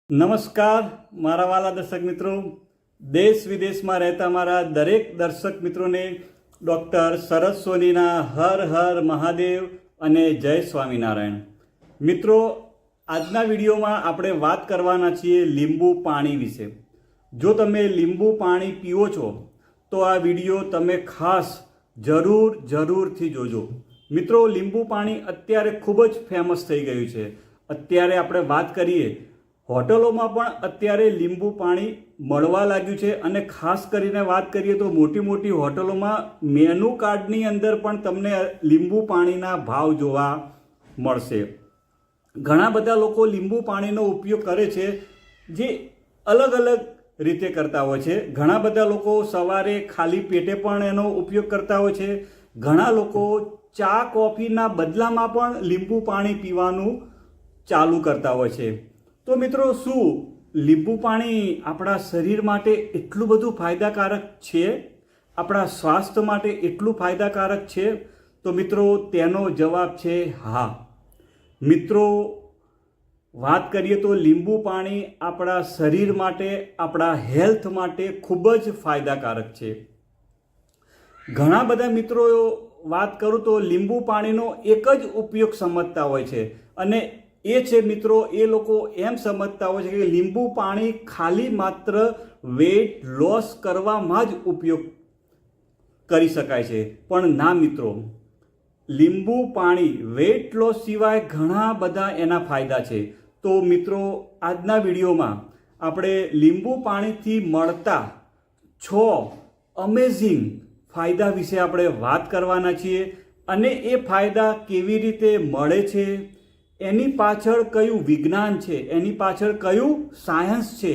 નમસ્કાર મારા વાલા દર્શક મિત્રો, દેશ વિદેશમાં રહેતા મારા દરેક દર્શક મિત્રોને ડૉક્ટર શરદ સોનીના હર હર મહાદેવ અને જય સ્વામિનારાયણ. મિત્રો, આજના વિડીયોમાં આપણે વાત કરવાના છીએ લીંબુ પાણી વિશે. જો તમે લીંબુ પાણી પીઓ છો તો આ વિડીયો તમે ખાસ જરૂરથી જોજો. મિત્રો, લીંબુ પાણી અત્યારે ખૂબ જ ફેમસ થઈ ગયું છે. અત્યારે આપણે વાત કરીએ, હોટલોમાં પણ અત્યારે લીંબુ પાણી મળવા લાગ્યું છે અને ખાસ કરીને વાત કરીએ તો મોટી મોટી હોટલોમાં મેનુ કાર્ડની અંદર પણ તમને લીંબુ પાણીના ભાવ જોવા મળશે. ઘણા બધા લોકો લીંબુ પાણીનો ઉપયોગ કરે છે, જે અલગ અલગ રીતે કરતા હોય છે. ઘણા બધા લોકો સવારે ખાલી પેટે પણ એનો ઉપયોગ કરતા હોય છે. ઘણા લોકો ચા કોફીના બદલામાં પણ લીંબુ પાણી પીવાનું ચાલુ કરતા હોય છે. તો મિત્રો, શું લીંબુ પાણી આપણા શરીર માટે એટલું બધું ફાયદાકારક છે? આપણા સ્વાસ્થ્ય માટે એટલું ફાયદાકારક છે? તો મિત્રો, તેનો જવાબ છે હા. મિત્રો, વાત કરીએ તો લીંબુ પાણી આપણા શરીર માટે, આપણા હેલ્થ માટે ખૂબ જ ફાયદાકારક છે. ઘણા બધા મિત્રો વાત કરું તો લીંબુ પાણીનો એક જ ઉપયોગ સમજતા હોય છે, અને એ છે મિત્રો, એ લોકો એમ સમજતા હોય છે કે લીંબુ પાણી ખાલી માત્ર વેઇટ લોસ કરવામાં જ ઉપયોગ કરી શકાય છે. પણ ના મિત્રો, લીંબુ પાણી વેઇટ લોસ સિવાય ઘણા બધા એના ફાયદા છે. તો મિત્રો, આજના વિડીયોમાં આપણે લીંબુ પાણીથી મળતા 6 અમેઝિંગ ફાયદા વિશે આપણે વાત કરવાના છીએ. અને એ ફાયદા કેવી રીતે મળે છે, એની પાછળ કયું વિજ્ઞાન છે, એની પાછળ કયું સાયન્સ છે,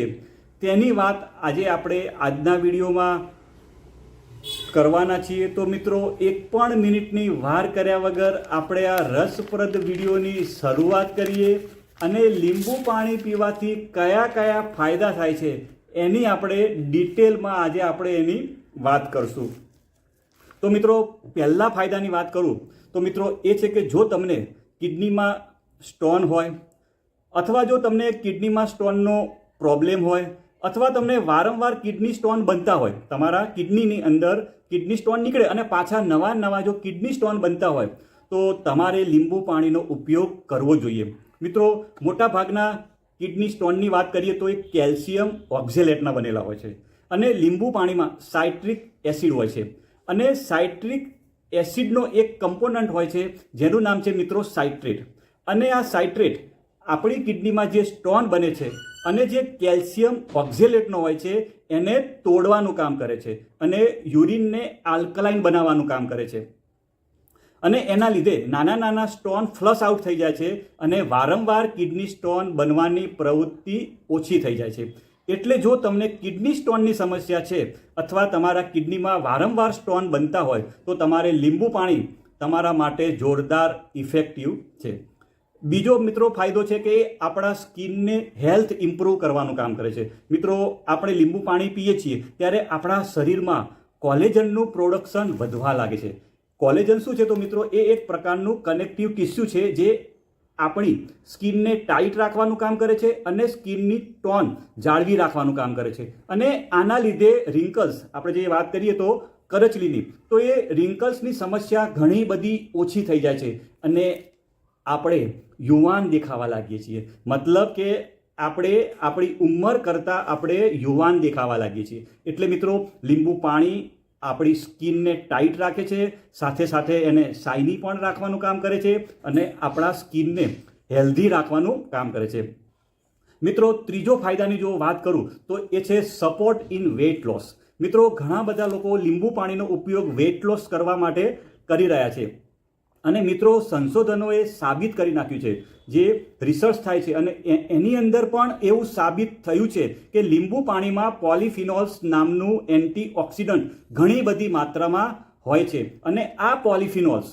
તેની વાત આજે આપણે આજના વિડીયોમાં કરવાના છીએ. તો મિત્રો, એક પણ મિનિટની વાર કર્યા વગર આપણે આ રસપ્રદ વિડીયોની શરૂઆત કરીએ અને લીંબુ પાણી પીવાથી કયા કયા ફાયદા થાય છે એની આપણે ડિટેલમાં આજે આપણે એની વાત કરશું. તો મિત્રો, પહેલા ફાયદાની વાત કરું તો મિત્રો એ છે કે જો તમને કિડનીમાં સ્ટોન હોય, અથવા જો તમને કિડનીમાં સ્ટોનનો પ્રોબ્લેમ હોય, અથવા તમને વારંવાર કિડની સ્ટોન બનતા હોય, તમારા કિડનીની અંદર કિડની સ્ટોન નીકળે અને પાછા નવા જો કિડની સ્ટોન બનતા હોય, તો તમારે લીંબુ પાણીનો ઉપયોગ કરવો જોઈએ. મિત્રો, મોટા ભાગના કિડની સ્ટોનની વાત કરીએ તો એ કેલ્શિયમ ઓક્ઝેલેટના બનેલા હોય છે, અને લીંબુ પાણીમાં સાઇટ્રિક એસિડ હોય છે. અને સાઇટ્રિક એસિડનો એક કમ્પોનન્ટ હોય છે જેનું નામ છે મિત્રો સાઇટ્રેટ. અને આ સાઇટ્રેટ આપણી કિડનીમાં જે સ્ટોન બને છે અને જે કેલ્શિયમ ઓક્ઝેલેટનો હોય છે એને તોડવાનું કામ કરે છે, અને યુરિનને આલ્કલાઇન બનાવવાનું કામ કરે છે. અને એના લીધે નાના સ્ટોન ફ્લશ આઉટ થઈ જાય છે અને વારંવાર કિડની સ્ટોન બનવાની પ્રવૃત્તિ ઓછી થઈ જાય છે. એટલે જો તમને કિડની સ્ટોનની સમસ્યા છે અથવા તમારા કિડનીમાં વારંવાર સ્ટોન બનતા હોય તો તમારે લીંબુ પાણી તમારા માટે જોરદાર ઇફેક્ટિવ છે. બીજો મિત્રો ફાયદો છે કે આપણા સ્કિનને હેલ્થ ઇમ્પ્રૂવ કરવાનું કામ કરે છે. મિત્રો, આપણે લીંબુ પાણી પીએ છીએ ત્યારે આપણા શરીરમાં કોલેજનનું પ્રોડક્શન વધવા લાગે છે. કોલેજન શું છે? તો મિત્રો, એ એક પ્રકારનું કનેક્ટિવ ટિશ્યુ છે જે આપણી સ્કિનને ટાઈટ રાખવાનું કામ કરે છે અને સ્કિનની ટોન જાળવી રાખવાનું કામ કરે છે. અને આના લીધે રિંકલ્સ, આપણે જે વાત કરીએ તો કરચલીની, તો એ રિંકલ્સની સમસ્યા ઘણી બધી ઓછી થઈ જાય છે અને આપણે યુવાન દેખાવા લાગીએ છીએ. મતલબ કે આપણે આપણી ઉંમર કરતાં આપણે યુવાન દેખાવા લાગીએ છીએ. એટલે મિત્રો, લીંબુ પાણી આપણી સ્કિનને ટાઈટ રાખે છે, સાથે સાથે એને શાઇની પણ રાખવાનું કામ કરે છે અને આપણા સ્કિનને હેલ્ધી રાખવાનું કામ કરે છે. મિત્રો, ત્રીજો ફાયદાની જો વાત કરું તો એ છે સપોર્ટ ઇન વેઇટ લોસ. મિત્રો, ઘણા બધા લોકો લીંબુ પાણીનો ઉપયોગ વેઇટ લોસ કરવા માટે કરી રહ્યા છે. અને મિત્રો, સંશોધનોએ સાબિત કરી નાખ્યું છે, જે રિસર્ચ થાય છે અને એની અંદર પણ એવું સાબિત થયું છે કે લીંબુ પાણીમાં પોલિફિનોલ્સ નામનું એન્ટીઓક્સિડન્ટ ઘણી બધી માત્રામાં હોય છે. અને આ પોલિફિનોલ્સ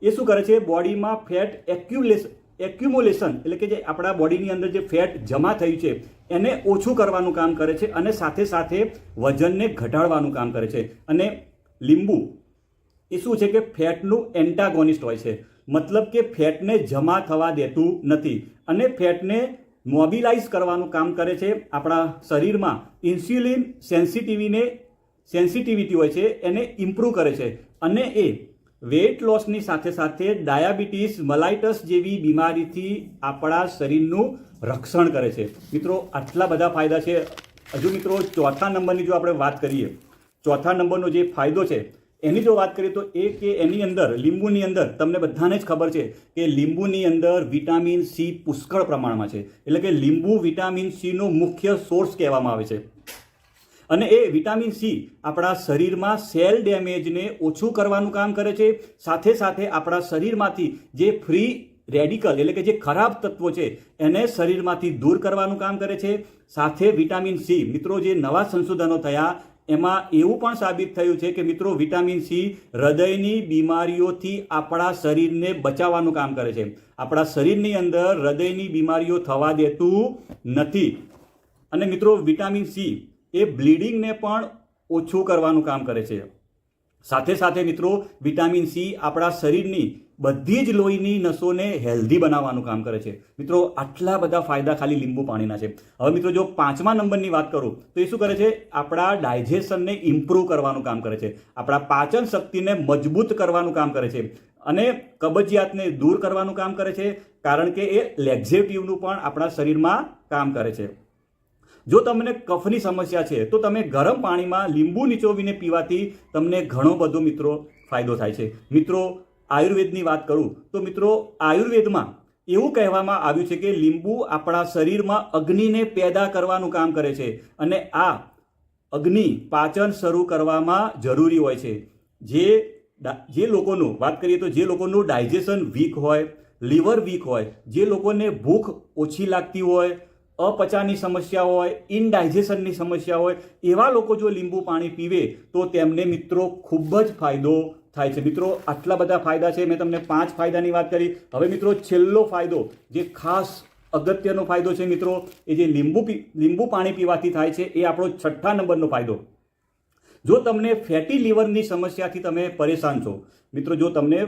એ શું કરે છે? બોડીમાં ફેટ એક્યુમ્યુલેશન, એટલે કે જે આપણા બોડીની અંદર જે ફેટ જમા થયું છે એને ઓછું કરવાનું કામ કરે છે અને સાથે સાથે વજનને ઘટાડવાનું કામ કરે છે. અને લીંબુ એ શું છે કે ફેટનું એન્ટાગોનિસ્ટ હોય છે. મતલબ કે ફેટને જમા થવા દેતું નથી અને ફેટને મોબિલાઇઝ કરવાનું કામ કરે છે. આપણા શરીરમાં ઇન્સ્યુલિન સેન્સિટિવિટી હોય છે એને ઇમ્પ્રૂવ કરે છે અને એ વેઇટ લોસની સાથે સાથે ડાયાબિટીસ મલાઇટસ જેવી બીમારીથી આપણા શરીરનું રક્ષણ કરે છે. મિત્રો આટલા બધા ફાયદા છે. હજુ મિત્રો ચોથા નંબરની જો આપણે વાત કરીએ, ચોથા નંબરનો જે ફાયદો છે એની જો વાત કરીએ તો એ કે એની અંદર લીંબુની અંદર તમને બધાને જ ખબર છે કે લીંબુની અંદર વિટામિન સી પુષ્કળ પ્રમાણમાં છે. એટલે કે લીંબુ વિટામિન સીનો મુખ્ય સોર્સ કહેવામાં આવે છે અને એ વિટામિન સી આપણા શરીરમાં સેલ ડેમેજને ઓછું કરવાનું કામ કરે છે. સાથે સાથે આપણા શરીરમાંથી જે ફ્રી રેડિકલ એટલે કે જે ખરાબ તત્વો છે એને શરીરમાંથી દૂર કરવાનું કામ કરે છે. સાથે વિટામિન સી મિત્રો જે નવા સંશોધનો થયા એમાં એવું પણ સાબિત થયું છે કે મિત્રો વિટામિન સી હૃદયની બીમારીઓથી આપણા શરીરને બચાવવાનું કામ કરે છે. આપણા શરીરની અંદર હૃદયની બીમારીઓ થવા દેતું નથી. અને મિત્રો વિટામિન સી એ બ્લીડિંગને પણ ઓછું કરવાનું કામ કરે છે. સાથે સાથે મિત્રો વિટામિન સી આપણા શરીરની બધી જ લોહીની નસોને હેલ્ધી બનાવવાનું કામ કરે છે. મિત્રો આટલા બધા ફાયદા ખાલી લીંબુ પાણીના છે. હવે મિત્રો જો પાંચમા નંબરની વાત કરું તો એ શું કરે છે? આપણા ડાયજેશનને ઇમ્પ્રૂવ કરવાનું કામ કરે છે. આપણા પાચન શક્તિને મજબૂત કરવાનું કામ કરે છે અને કબજિયાતને દૂર કરવાનું કામ કરે છે, કારણ કે એ લેક્ઝેટિવનું પણ આપણા શરીરમાં કામ કરે છે. જો તમને કફની સમસ્યા છે તો તમે ગરમ પાણીમાં લીંબુ નીચોવીને પીવાથી તમને ઘણો બધો મિત્રો ફાયદો થાય છે. મિત્રો આયુર્વેદની વાત કરું તો મિત્રો આયુર્વેદમાં એવું કહેવામાં આવ્યું છે કે લીંબુ આપણા શરીરમાં અગ્નિને પેદા કરવાનું કામ કરે છે અને આ અગ્નિ પાચન શરૂ કરવામાં જરૂરી હોય છે. જે લોકોનું વાત કરીએ તો જે લોકોનું ડાયજેશન વીક હોય, લીવર વીક હોય, જે લોકોને ભૂખ ઓછી લાગતી હોય, અપચાની સમસ્યા હોય, ઇનડાયજેશનની સમસ્યા હોય, એવા લોકો જો લીંબુ પાણી પીવે તો તેમને મિત્રો ખૂબ જ ફાયદો થાય છે. મિત્રો આટલા બધા ફાયદા છે. મેં તમને 5 ફાયદાની વાત કરી. હવે મિત્રો છેલ્લો ફાયદો જે ખાસ અગત્યનો ફાયદો છે મિત્રો, એ જે લીંબુ પાણી પીવાથી થાય છે એ આપણો 6થા નંબરનો ફાયદો. જો તમને ફેટી લીવરની સમસ્યાથી તમે પરેશાન છો મિત્રો, જો તમને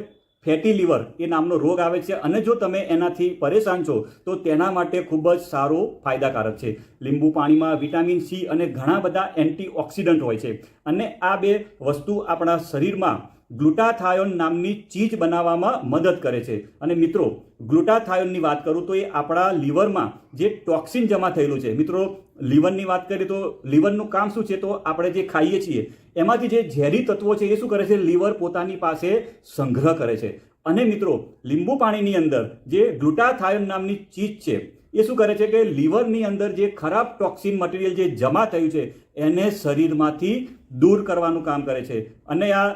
ફેટી લીવર એ નામનો રોગ આવે છે અને જો તમે એનાથી પરેશાન છો તો તેના માટે ખૂબ જ સારું ફાયદાકારક છે. લીંબુ પાણીમાં વિટામિન સી અને ઘણા બધા એન્ટીઓક્સિડન્ટ હોય છે અને આ બે વસ્તુ આપણા શરીરમાં ગ્લુટાથાયોન નામની ચીજ બનાવવામાં મદદ કરે છે. અને મિત્રો ગ્લુટાથાયોનની વાત કરું તો એ આપણા લીવરમાં જે ટોક્સિન જમા થયેલું છે, મિત્રો લીવરની વાત કરીએ તો લીવરનું કામ શું છે? તો આપણે જે ખાઈએ છીએ એમાંથી જે ઝેરી તત્વો છે એ શું કરે છે? લીવર પોતાની પાસે સંગ્રહ કરે છે. અને મિત્રો લીંબુ પાણીની અંદર જે ગ્લુટાથાયોન નામની ચીજ છે એ શું કરે છે કે લીવરની અંદર જે ખરાબ ટોક્સિન મટીરિયલ જે જમા થયું છે એને શરીરમાંથી દૂર કરવાનું કામ કરે છે. અને આ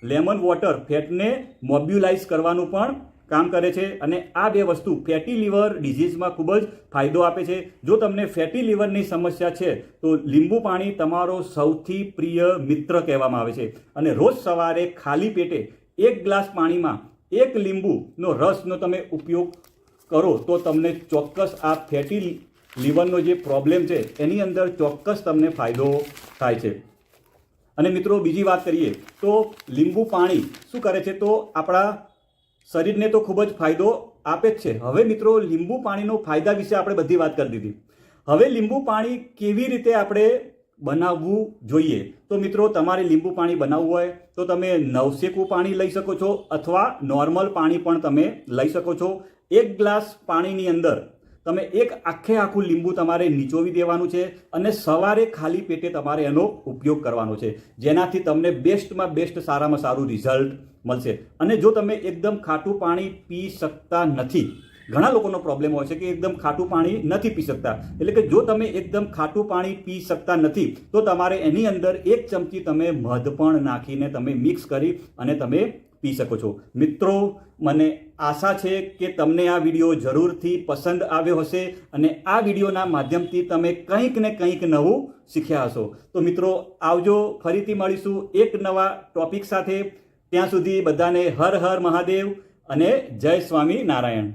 લેમન વોટર ફેટને મોબ્યુલાઇઝ કરવાનું પણ કામ કરે છે અને આ બે વસ્તુ ફેટી લીવર ડિઝીઝમાં ખૂબ જ ફાયદો આપે છે. જો તમને ફેટી લીવરની સમસ્યા છે તો લીંબુ પાણી તમારો સૌથી પ્રિય મિત્ર કહેવામાં આવે છે. અને રોજ સવારે ખાલી પેટે 1 ગ્લાસ પાણીમાં 1 લીંબુનો રસનો તમે ઉપયોગ કરો તો તમને ચોક્કસ આ ફેટી લીવરનો જે પ્રોબ્લેમ છે એની અંદર ચોક્કસ તમને ફાયદો થાય છે. અને મિત્રો બીજી વાત કરીએ તો લીંબુ પાણી શું કરે છે? તો આપણા શરીરને તો ખૂબ જ ફાયદો આપે જ છે. હવે મિત્રો લીંબુ પાણીનો ફાયદા વિશે આપણે બધી વાત કરી દીધી. હવે લીંબુ પાણી કેવી રીતે આપણે બનાવવું જોઈએ? તો મિત્રો તમારે લીંબુ પાણી બનાવવું હોય તો તમે નવશેકું પાણી લઈ શકો છો અથવા નોર્મલ પાણી પણ તમે લઈ શકો છો. 1 ગ્લાસ પાણીની અંદર તમે આખું લીંબુ તમારે નીચોવી દેવાનું છે અને સવારે ખાલી પેટે તમારે એનો ઉપયોગ કરવાનો છે, જેનાથી તમને બેસ્ટમાં બેસ્ટ સારામાં સારું રિઝલ્ટ મળશે. અને જો તમે એકદમ ખાટું પાણી પી શકતા નથી, ઘણા લોકોનો પ્રોબ્લેમ હોય છે કે એકદમ ખાટું પાણી નથી પી શકતા, એટલે કે જો તમે એકદમ ખાટું પાણી પી શકતા નથી તો તમારે એની અંદર 1 ચમચી તમે મધ પણ નાખીને તમે મિક્સ કરી અને તમે પી શકો છો. મિત્રો મને આશા છે કે તમને આ વિડીયો જરૂરથી પસંદ આવ્યો હશે અને આ વિડીયોના માધ્યમથી તમે કંઈક ને કંઈક નવું શીખ્યા હશો. તો મિત્રો આવજો, ફરીથી મળીશું એક નવા ટોપિક સાથે. ત્યાં સુધી બધાને હર હર મહાદેવ અને જય સ્વામી નારાયણ.